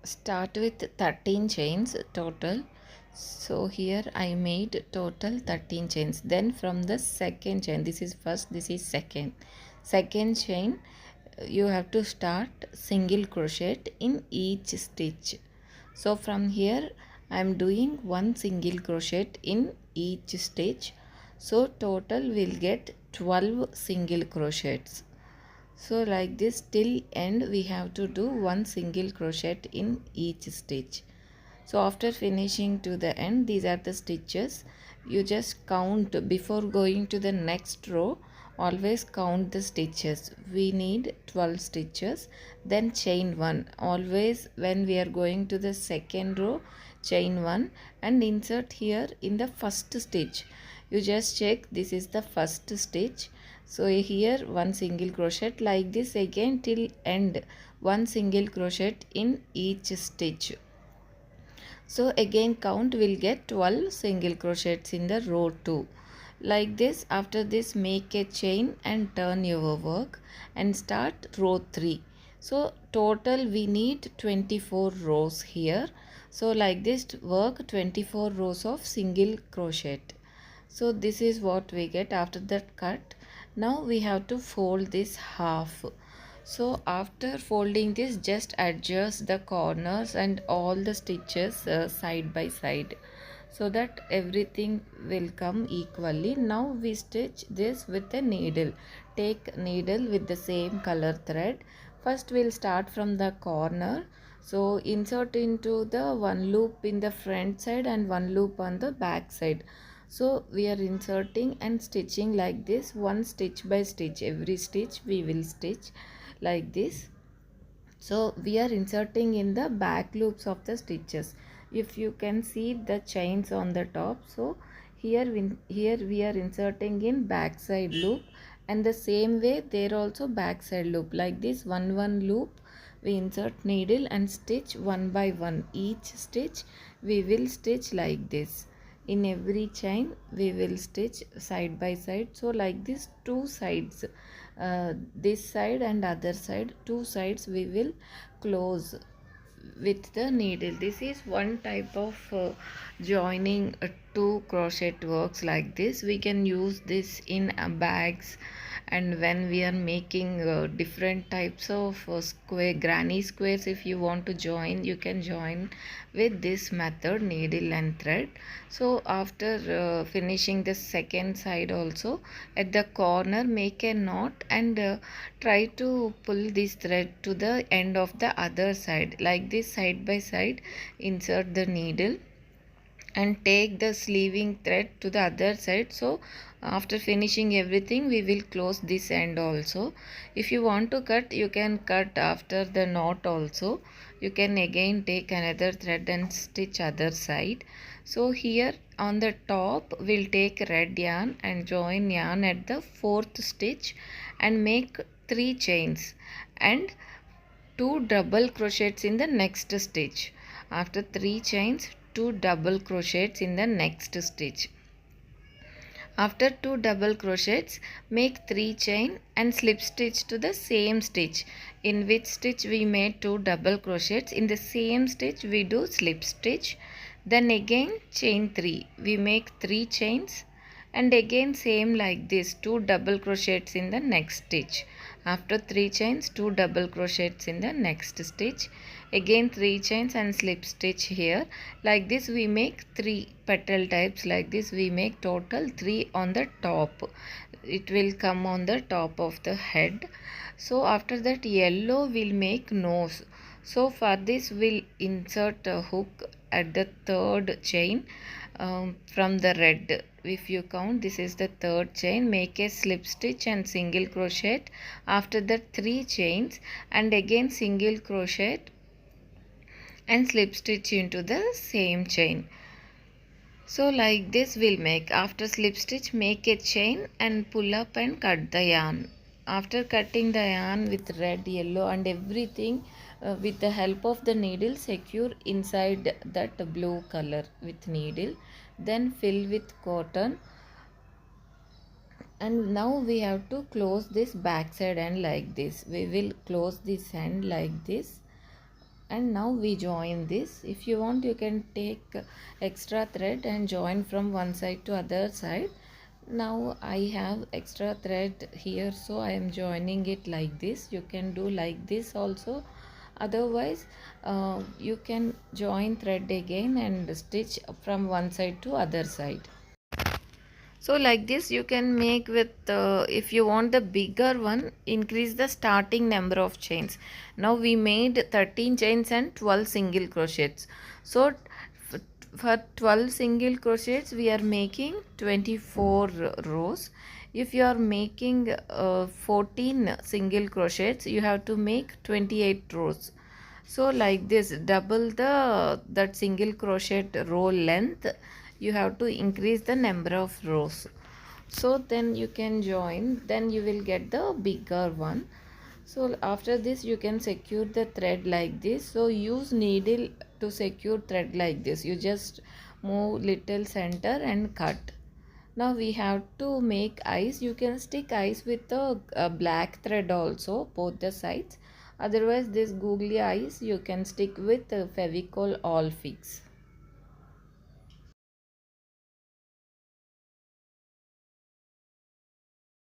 start with 13 chains total. So here I made total 13 chains. Then from the second chain, this is first, this is second chain, you have to start single crochet in each stitch. So from here I am doing one single crochet in each stitch. So total will get 12 single crochets. So like this till end we have to do one single crochet in each stitch. So after finishing to the end, these are the stitches. You just count before going to the next row. Always count the stitches. We need 12 stitches. Then chain 1. Always when we are going to the second row, chain 1 and insert here in the first stitch. You just check this is the first stitch. So here one single crochet, like this again till end, one single crochet in each stitch. So again count will get 12 single crochets in the row 2. Like this, after this make a chain and turn your work and start row 3. So total we need 24 rows here. So like this work 24 rows of single crochet. So this is what we get after that cut. Now we have to fold this half. So after folding this, just adjust the corners and all the stitches side by side so that everything will come equally. Now we stitch this with a needle. Take needle with the same color thread. First we'll start from the corner. So insert into the one loop in the front side and one loop on the back side. So we are inserting and stitching like this, one stitch by stitch. Every stitch we will stitch like this. So we are inserting in the back loops of the stitches. If you can see the chains on the top, so here we are inserting in back side loop, and the same way there also back side loop. Like this one loop we insert needle and stitch one by one. Each stitch we will stitch like this. In every chain we will stitch side by side. So like this two sides, this side and other side, two sides we will close with the needle. This is one type of joining two crochet works. Like this we can use this in bags, and when we are making different types of square granny squares, if you want to join, you can join with this method, needle and thread. So after finishing the second side also, at the corner make a knot and try to pull this thread to the end of the other side. Like this, side by side insert the needle and take the sleeving thread to the other side. So after finishing everything we will close this end also. If you want to cut, you can cut after the knot also. You can again take another thread and stitch other side. So here on the top we'll take red yarn and join yarn at the fourth stitch and make 3 chains and 2 double crochets in the next stitch. After 3 chains, 2 double crochets in the next stitch. After 2 double crochets, make 3 chain and slip stitch to the same stitch. In which stitch we made 2 double crochets, in the same stitch we do slip stitch. Then again chain 3. We make 3 chains and again same like this, 2 double crochets in the next stitch. After 3 chains, 2 double crochets in the next stitch. Again 3 chains and slip stitch here. Like this we make 3 petal types. Like this we make total 3 on the top. It will come on the top of the head. So after that yellow will make nose. So for this we'll insert a hook at the third chain from the red. If you count, this is the third chain. Make a slip stitch and single crochet. After that 3 chains and again single crochet and slip stitch into the same chain. So like this we'll make. After slip stitch make a chain and pull up and cut the yarn. After cutting the yarn with red, yellow and everything, with the help of the needle, secure inside that blue color with needle. Then fill with cotton, and now we have to close this back side end like this. We will close this end like this. and now we join this. If you want, you can take extra thread and join from one side to other side. Now I have extra thread here, so I am joining it like this. You can do like this also. Otherwise you can join thread again and stitch from one side to other side. So like this you can make with if you want the bigger one, increase the starting number of chains. Now we made 13 chains and 12 single crochets. So for 12 single crochets we are making 24 rows. If you are making 14 single crochets, you have to make 28 rows. So like this, double the that single crochet row length, you have to increase the number of rows. So then you can join, then you will get the bigger one. So after this you can secure the thread like this. So use needle to secure thread like this. You just move little center and cut. Now we have to make eyes. You can stick eyes with a black thread also, both the sides. Otherwise this googly eyes you can stick with Fevicol All Fix.